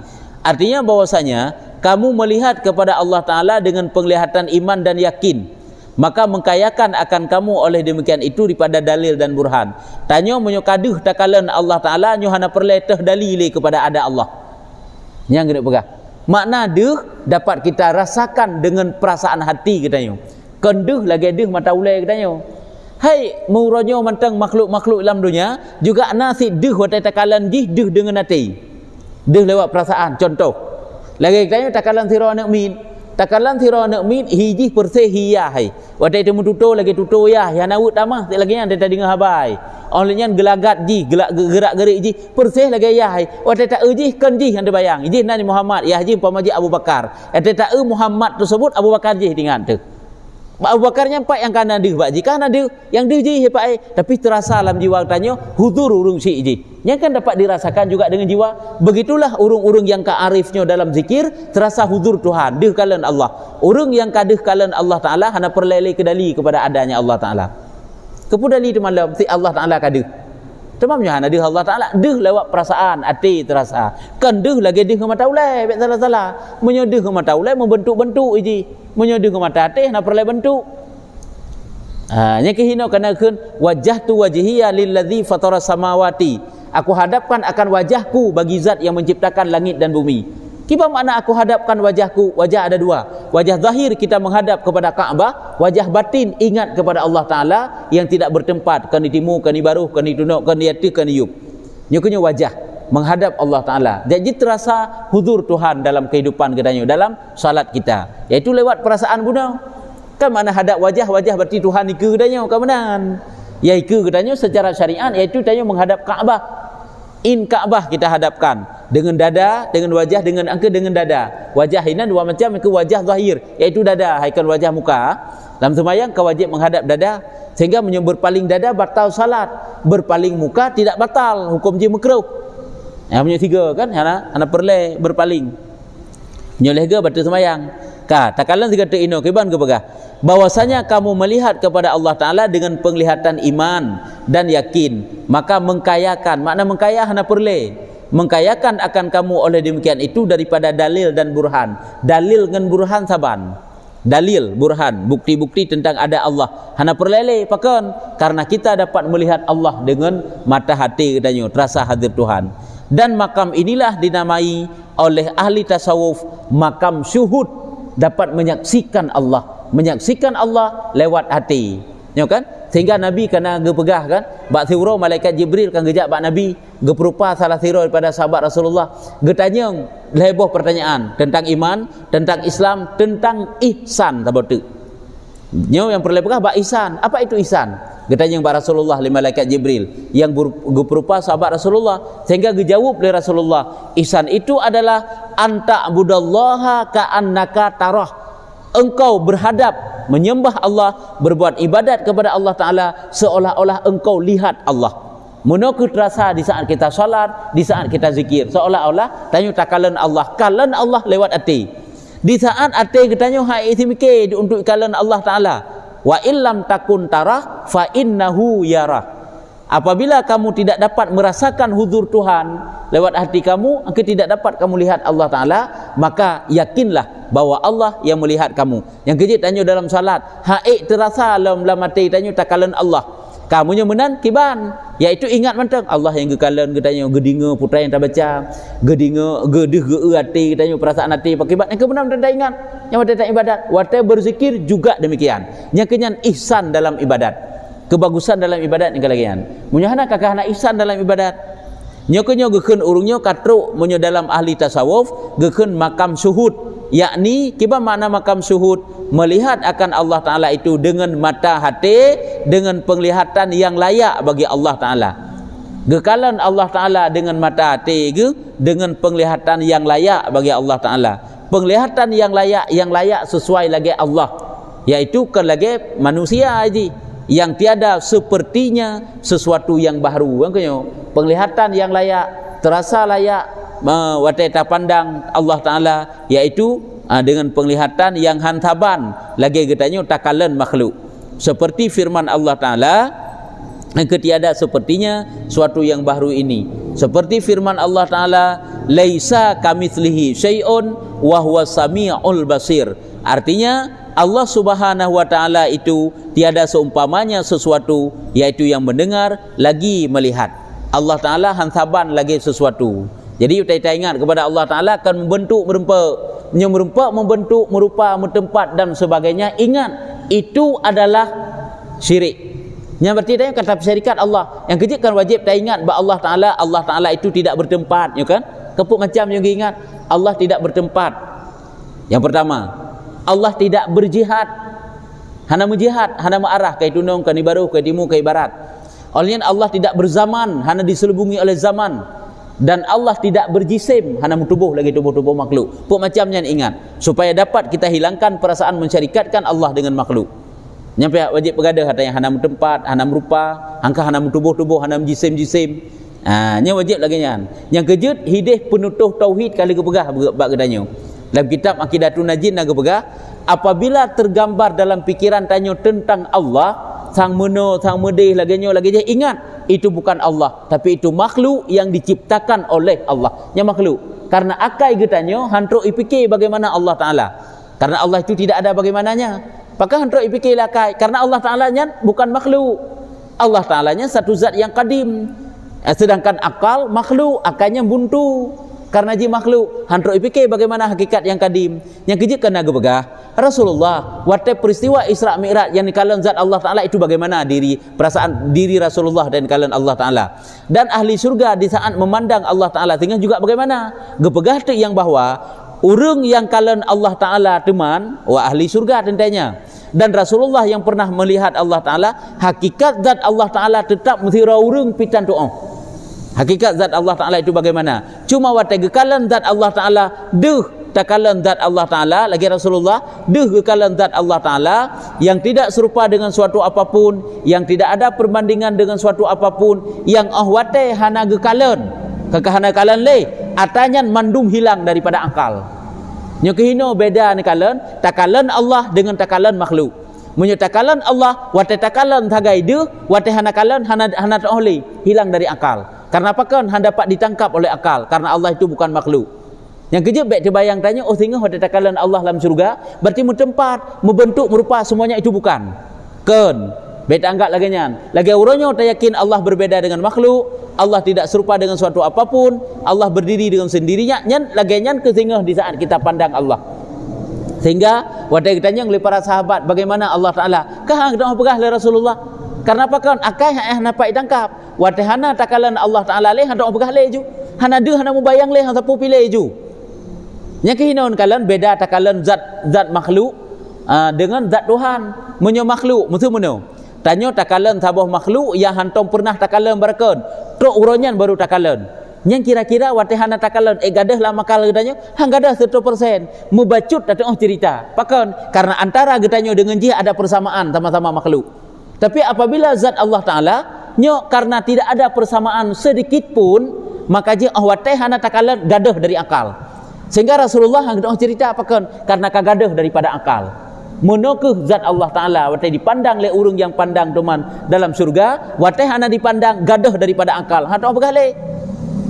Artinya bahwasanya kamu melihat kepada Allah Ta'ala dengan penglihatan iman dan yakin, maka mengkayakan akan kamu oleh demikian itu daripada dalil dan burhan. Tanya menyukaduh takalan Allah Ta'ala nyuhana perleteh dalili kepada ada Allah. Yang kena pegah makna deh dapat kita rasakan dengan perasaan hati kita nyo. Kenduh lagi deh mata ulai kita nyo. Hai muronyo mantang makhluk-makhluk dalam dunia juga nasi deh watai takalan jih deh dengan hati. Deh lewat perasaan. Contoh lagi katanya takalan sira nak min hiji persih hiya hai wadai temu tuto lagi tuto ya nawut tamah lagi yang ada dengar habai olehnya gelagat ji gerak gerik ji persih lagi ya hai wadai tak ji kan ji anda bayang ji nani Muhammad ya ji pamaji Abu Bakar ada tak Muhammad tersebut Abu Bakar ji dengan tu Abu Bakar nyampai yang kanan dia pak ji kanan dia yang dia ji hepai tapi terasa dalam jiwa tanya huzur urung si ji yang kan dapat dirasakan juga dengan jiwa. Begitulah urung-urung yang kearifnya dalam zikir terasa huzur Tuhan deh kalan Allah. Urung yang kadeh kalan Allah Taala hana perlele kedali kepada adanya Allah Taala. Kepudali di malam si Allah Taala kadeh. Tamamnya hana deh Allah Taala deh lewat perasaan hati terasa. Kan deh lagi deh ke mata ulai bet salah-salah. Menyedeh ke mata ulai membentuk-bentuk iji. Menyedeh ke mata hati hana perlele bentuk. Nya kehino kana keun wajjahtu wajhiya lillazi fatara samawati. Aku hadapkan akan wajahku bagi zat yang menciptakan langit dan bumi. Kiba makna aku hadapkan wajahku? Wajah ada dua. Wajah zahir kita menghadap kepada Kaabah, wajah batin ingat kepada Allah Taala yang tidak bertempat kan di timur, kan di baruh, kan di tunuk, kan di hati, kan di yub. Nyukunya wajah menghadap Allah Taala. Jadi terasa huzur Tuhan dalam kehidupan kita dalam salat kita. Yaitu lewat perasaan guna. Kan makna hadap wajah berarti Tuhan iku katanya kamenan. Ya iku katanya secara syariat iaitu tanya menghadap Kaabah. In Kaabah kita hadapkan dengan dada, dengan wajah, dengan angka, dengan dada. Wajah ini dua macam, ke wajah zahir iaitu dada, haikan wajah muka. Dalam sembahyang kau wajib menghadap dada sehingga berpaling dada batal salat, berpaling muka tidak batal, hukum je makruh. Punya tiga kan, hana perle berpaling. Nyoleh ke batal sembahyang. Takalan tiga tu ino kiban ke pegah. Bahwasanya kamu melihat kepada Allah Taala dengan penglihatan iman dan yakin, maka mengkayakan, makna mengkaya hana perle, mengkayakan akan kamu oleh demikian itu daripada dalil dan burhan. Dalil dengan burhan saban. dalil, burhan, bukti-bukti tentang ada Allah. Hana perlele pakon karena kita dapat melihat Allah dengan mata hati katanya, terasa hadir Tuhan. Dan makam inilah dinamai oleh ahli tasawuf makam syuhud, dapat menyaksikan Allah lewat hati. Ya kan? Sehingga Nabi kena gepegah kan, bak siro malaikat Jibril kan gejak bak Nabi, geperupa salah siro daripada sahabat Rasulullah, getanya leboh pertanyaan tentang iman, tentang Islam, tentang ihsan tabotu. Nyo yang perlepegah bak ihsan. Apa itu ihsan? Getanya bak Rasulullah li malaikat Jibril yang geperupa sahabat Rasulullah, sehingga gejawab oleh Rasulullah, ihsan itu adalah anta abudallaha ka'annaka tarah. Engkau berhadap menyembah Allah, berbuat ibadat kepada Allah Ta'ala seolah-olah engkau lihat Allah. Menurut terasa di saat kita salat, di saat kita zikir, seolah-olah tanya takalan Allah, kalan Allah lewat hati. Di saat hati kita tanya hai mikir untuk kalan Allah Ta'ala. Wa illam takun tarah fa innahu yarah. Apabila kamu tidak dapat merasakan huzur Tuhan lewat hati kamu, engkau tidak dapat kamu lihat Allah Ta'ala, maka yakinlah bahwa Allah yang melihat kamu. Yang kejit tanya dalam salat, haik terasa dalam hati tanya takalan Allah. Kamunya menan kiban, iaitu ingat mantang Allah yang gekalan katanya, gedinga putra yang tak baca, gedinga gedeh hati katanya, perasaan hati pakibat yang kebenar tak ingat, yang wate tak ibadat, wate berzikir juga demikian. Yang kenyan ihsan dalam ibadat. Kebagusan dalam ibadat ni kalagian. Munyahana kakah anak ihsan dalam ibadat. Nyokonyo gekeun urungnya katruk munyo dalam ahli tasawuf gekeun makam syuhud, yakni kiba makna makam syuhud, melihat akan Allah Taala itu dengan mata hati, dengan penglihatan yang layak bagi Allah Taala. Gekalan Allah Taala dengan mata hati ke, dengan penglihatan yang layak bagi Allah Taala. Penglihatan yang layak sesuai lagi Allah, yaitu kan lagi manusia aja yang tiada sepertinya sesuatu yang baru. Penglihatan yang layak, terasa layak, wateta pandang Allah Ta'ala, yaitu dengan penglihatan yang hantaban lagi getanya takalan makhluk. Seperti firman Allah Ta'ala, ketiada sepertinya suatu yang baru ini. Seperti firman Allah Ta'ala, laisa kamitslihi syai'un wa huwas sami'ul basir. Artinya Allah Subhanahu wa Ta'ala itu tiada seumpamanya sesuatu, yaitu yang mendengar lagi melihat. Allah Ta'ala hantaban lagi sesuatu. Jadi kita ingat kepada Allah Ta'ala akan membentuk merempak, membentuk, merupa, metempat dan sebagainya. Ingat, itu adalah syirik. Yang berarti tanya kata syarikat Allah. Yang kejut kan wajib kita ingat bahawa Allah Ta'ala itu tidak bertempat, ya kan? Kepuk macam yang ingat, Allah tidak bertempat. Yang pertama, Allah tidak berjihad. Hana mujihad, hana ma'arah kai tunong, kai baru, kai timur, kai barat. Olehnya Allah tidak berzaman, hana diselubungi oleh zaman. Dan Allah tidak berjisim, hana tubuh lagi tubuh-tubuh makhluk. Puk macamnya ingat, supaya dapat kita hilangkan perasaan mensyarikatkan Allah dengan makhluk. Nyampe wajib pegada kata yang hana tempat, hana merupa, angka hana tubuh-tubuh, hana jisim-jisim. Nya wajib lagi nyan. Yang kejut hidih penutuh tauhid kali kepegah bak gedanya. Dalam kitab Aqidatun Najin naga pegah, apabila tergambar dalam pikiran tanya tentang Allah, sang meno, sang medih lagi ingat itu bukan Allah, tapi itu makhluk yang diciptakan oleh Allah. Nya makhluk. Karena akai getanya hantruk ipikir bagaimana Allah Taala. Karena Allah itu tidak ada bagaimananya. Maka hantruk ipikir akai karena Allah Taalanya bukan makhluk. Allah Taalanya satu zat yang kadim. Sedangkan akal makhluk, akalnya buntu. Karena ji makhluk, hantruk ipikir bagaimana hakikat yang kadim. Yang kejut kena gebegah Rasulullah, waktu peristiwa Isra Mi'raj yang dikalan zat Allah Ta'ala itu bagaimana perasaan diri Rasulullah dan dikalan Allah Ta'ala. Dan ahli surga di saat memandang Allah Ta'ala tinggal juga bagaimana gebegah tu yang bahwa urang yang kalan Allah Ta'ala teman, wah ahli surga tentunya. Dan Rasulullah yang pernah melihat Allah Ta'ala, hakikat zat Allah Ta'ala tetap mthira urang pitan tu'ong. Hakikat zat Allah Ta'ala itu bagaimana? Cuma watai gekalan zat Allah Ta'ala, takalan zat Allah Ta'ala, lagi Rasulullah, gekalan zat Allah Ta'ala, yang tidak serupa dengan suatu apapun, yang tidak ada perbandingan dengan suatu apapun, yang watai hana gekalan, kekahana kalan atanya mandum hilang daripada akal. Nyokihino beda ni kalan, takalan Allah dengan takalan makhluk. Menyatakan Allah, watai takalan thagai watai hana kalan, hana tohli, hilang dari akal. Karena apa kan dapat ditangkap oleh akal? Karena Allah itu bukan makhluk. Yang kejap baik terbayang tanya, oh tengok ada takalan Allah dalam syurga, berarti tempat, membentuk, merupa semuanya itu bukan. Kan? Baik anggap lagi nyan. Lagi urangnya tak yakin Allah berbeza dengan makhluk, Allah tidak serupa dengan suatu apapun, Allah berdiri dengan sendirinya. Nyan lagi nyan ketengah di saat kita pandang Allah. Sehingga wadah ditanya oleh para sahabat, bagaimana Allah Taala? Kah kita pegah oleh Rasulullah? Karena apa kan? Akai hang nampak tangkap. Wadah hana takalan Allah Taala leh hang pegah leh ju. Hana ada hana mubayang leh hang sapu pilih ju. Yang kehinaan kalian beda takalan zat makhluk dengan zat Tuhan. Menyo makhluk, musuh menyo. Tanya takalan sabah makhluk yang hantom pernah takalan berken. Tok uronyan baru takalan. Yang kira-kira watihana takalan gadah lah makal gedanya, hang gadah 100%. Mubacut datang cerita. Pakan karena antara gedanya dengan dia ada persamaan sama-sama makhluk. Tapi apabila zat Allah Taala nyo karena tidak ada persamaan sedikit pun, maka dia watihana takalan gadah dari akal. Sehingga Rasulullah hang cerita apakan karena kagadah daripada akal. Menokeh zat Allah Taala watai dipandang oleh urang yang pandang teman dalam surga, watai hana dipandang gadah daripada akal. Ha tak bergalih.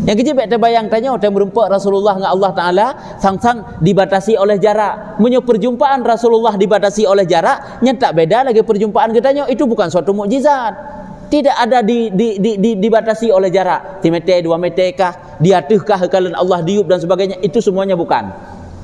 Yang kecil baik terbayang tanya watai merumpak Rasulullah dengan Allah Taala sang-sang dibatasi oleh jarak. Menyo perjumpaan Rasulullah dibatasi oleh jarak, nya tak beda lagi perjumpaan kita itu bukan suatu mukjizat. Tidak ada dibatasi oleh jarak. 3 meter, 2 meter kah, di atas kah kekalan Allah diup dan sebagainya, itu semuanya bukan.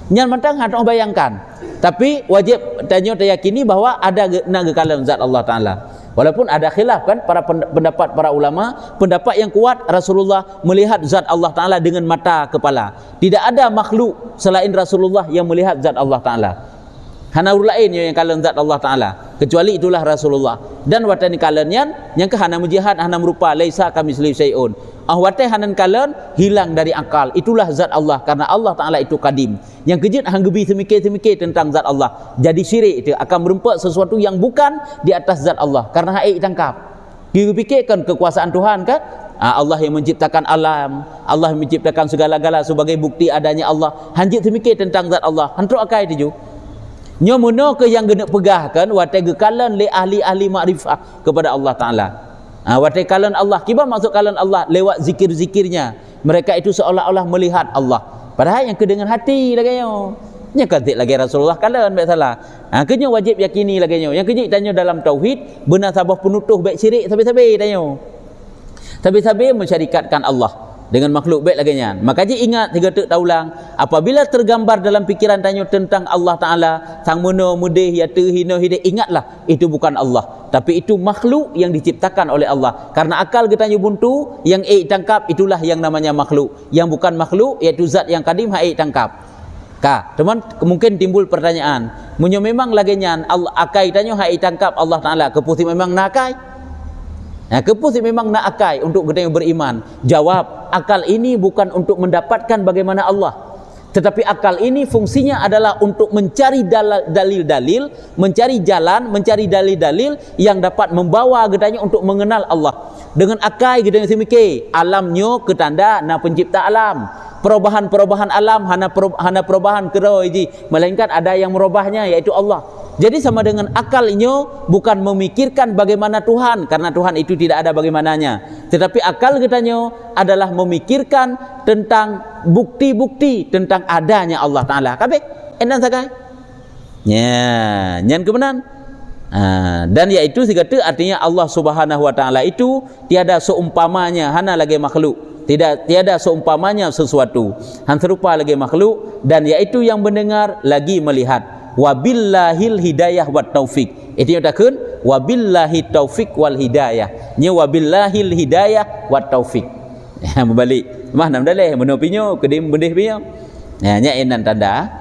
Nyan mentang hendak bayangkan. Tapi wajib tanya yakini bahwa ada kekalan zat Allah Taala. Walaupun ada khilaf kan pendapat para ulama, pendapat yang kuat Rasulullah melihat zat Allah Taala dengan mata kepala. Tidak ada makhluk selain Rasulullah yang melihat zat Allah Taala. Hana lain yang kalan zat Allah Taala, kecuali itulah Rasulullah. Dan watani kalan yang ke hana mujihad hana merupa laisa kamitsli syai'un. Watai hanan kalan hilang dari akal. Itulah zat Allah karena Allah Taala itu kadim. Yang kejut hang gebi semikir-semikir tentang zat Allah. Jadi syirik itu akan merempak sesuatu yang bukan di atas zat Allah karena haik tangkap. Dia fikirkan kekuasaan Tuhan kan? Allah yang menciptakan alam, Allah yang menciptakan segala-gala sebagai bukti adanya Allah. Hanjit semikir tentang zat Allah. Hantruk akai tu ju. Nyomono ke yang genek pegahkan watai gekalan le ahli-ahli makrifah kepada Allah Taala. Watai kalan Allah, kibar masuk kalan Allah lewat zikir-zikirnya. Mereka itu seolah-olah melihat Allah. Padahal yang kedengar hati lagi yo. Nya katik lagi Rasulullah kalan baik salah. Kenya wajib yakini lagi yo. Yang kenya tanya dalam tauhid benar sabah penutuh baik syirik sabi-sabi tanya. Sabi-sabi mensyarikatkan Allah dengan makhluk baik lagi nya. Maka je ingat tiga tek taulang, apabila tergambar dalam pikiran tanya tentang Allah Taala, sang mono mudih ya hina hidayah, ingatlah itu bukan Allah, tapi itu makhluk yang diciptakan oleh Allah. Karena akal kita buntu, yang tangkap itulah yang namanya makhluk. Yang bukan makhluk iaitu zat yang kadim hak tangkap. Teman mungkin timbul pertanyaan, munyo memang lagi nya Allah akai tanya hak tangkap Allah Taala, kepusi memang nakai. Kepusi memang nak akai untuk kita yang beriman. Jawab, akal ini bukan untuk mendapatkan bagaimana Allah, tetapi akal ini fungsinya adalah untuk mencari dalil-dalil, mencari jalan, mencari dalil-dalil yang dapat membawa kita untuk mengenal Allah. Dengan akai kita yang semikir, alamnya ketanda na pencipta alam. Perubahan-perubahan alam hana perubahan keroi, melainkan ada yang merubahnya yaitu Allah. Jadi sama dengan akalnya bukan memikirkan bagaimana Tuhan, karena Tuhan itu tidak ada bagaimananya. Tetapi akal kitanya adalah memikirkan tentang bukti-bukti tentang adanya Allah Taala. Kabeh enak sakai. Nyan kebenaran. Dan yaitu sigata artinya Allah Subhanahu wa taala itu tiada seumpamanya hana lagi makhluk. Tiada seumpamanya sesuatu. Han serupa lagi makhluk, dan yaitu yang mendengar lagi melihat. Wabillahil hidayah wat taufik. Itu yang takun wabillahi taufik wal hidayah. Nya wabillahil hidayah wat taufik. Membalik. Mah nam daleh menopinyo kedim bendeh pinyo. Nya enan tanda.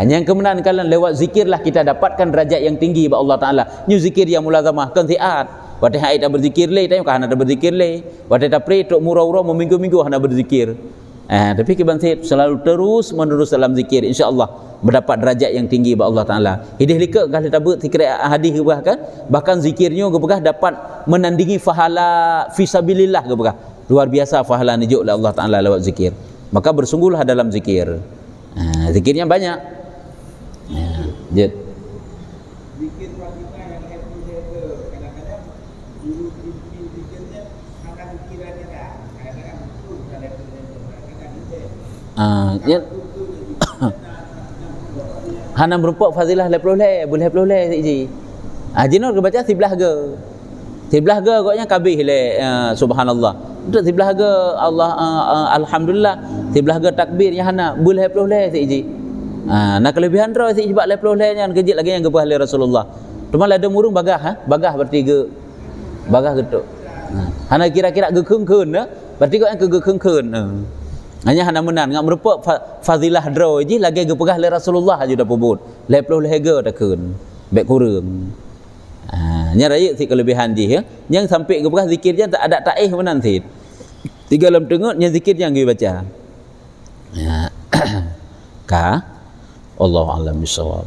Yang kemenangan kalian lewat zikirlah kita dapatkan derajat yang tinggi ba Allah Taala. Nyu zikir yang mulazamah kan tiat. Wadah haid tak berzikir le, tanya kan ada berzikir le. Wadah tak pray tok murau-murau meminggu-minggu hana berzikir. Tapi kiban selalu terus menerus dalam zikir, insya-Allah mendapat derajat yang tinggi ba Allah Taala. Hidih lika kalau tabut zikir hadis bahkan zikirnya gebegah dapat menandingi pahala fisabilillah gebegah. Luar biasa pahala nijuk oleh Allah Taala lewat zikir. Maka bersungguhlah dalam zikir. Zikirnya banyak. Zikir kita yang happy kadang-kadang dulu zikirnya angkat pikirannya dah. Kadang-kadang betul kadang-kadang hana merupakan fadilah boleh siji. Jinur ke baca sebelah ke. Sebelah ke koknya kabih le subhanallah. Untuk sebelah ke Allah alhamdulillah, sebelah ke takbirnya hana boleh siji. Nak kelebihan ro siji sebab le nya kejit lagi yang gebah le Rasulullah. Cuma ada murung bagah bagah bertiga. Bagah getuk. Hana kira-kira gekengkeun berarti koknya gegengkeun. Hanya hana menan ngak merupa fadilah draw je lagi gepegah le Rasulullah aja dah pebut. Leploh lehega dah keun. Bek kurang. Nya raya si kelebihan je ya. Yang sampai gepegah zikir je tak ada taih menan si. Tiga dalam tengok nya zikir yang dia baca. Ya. Ka Allah alam bisawab.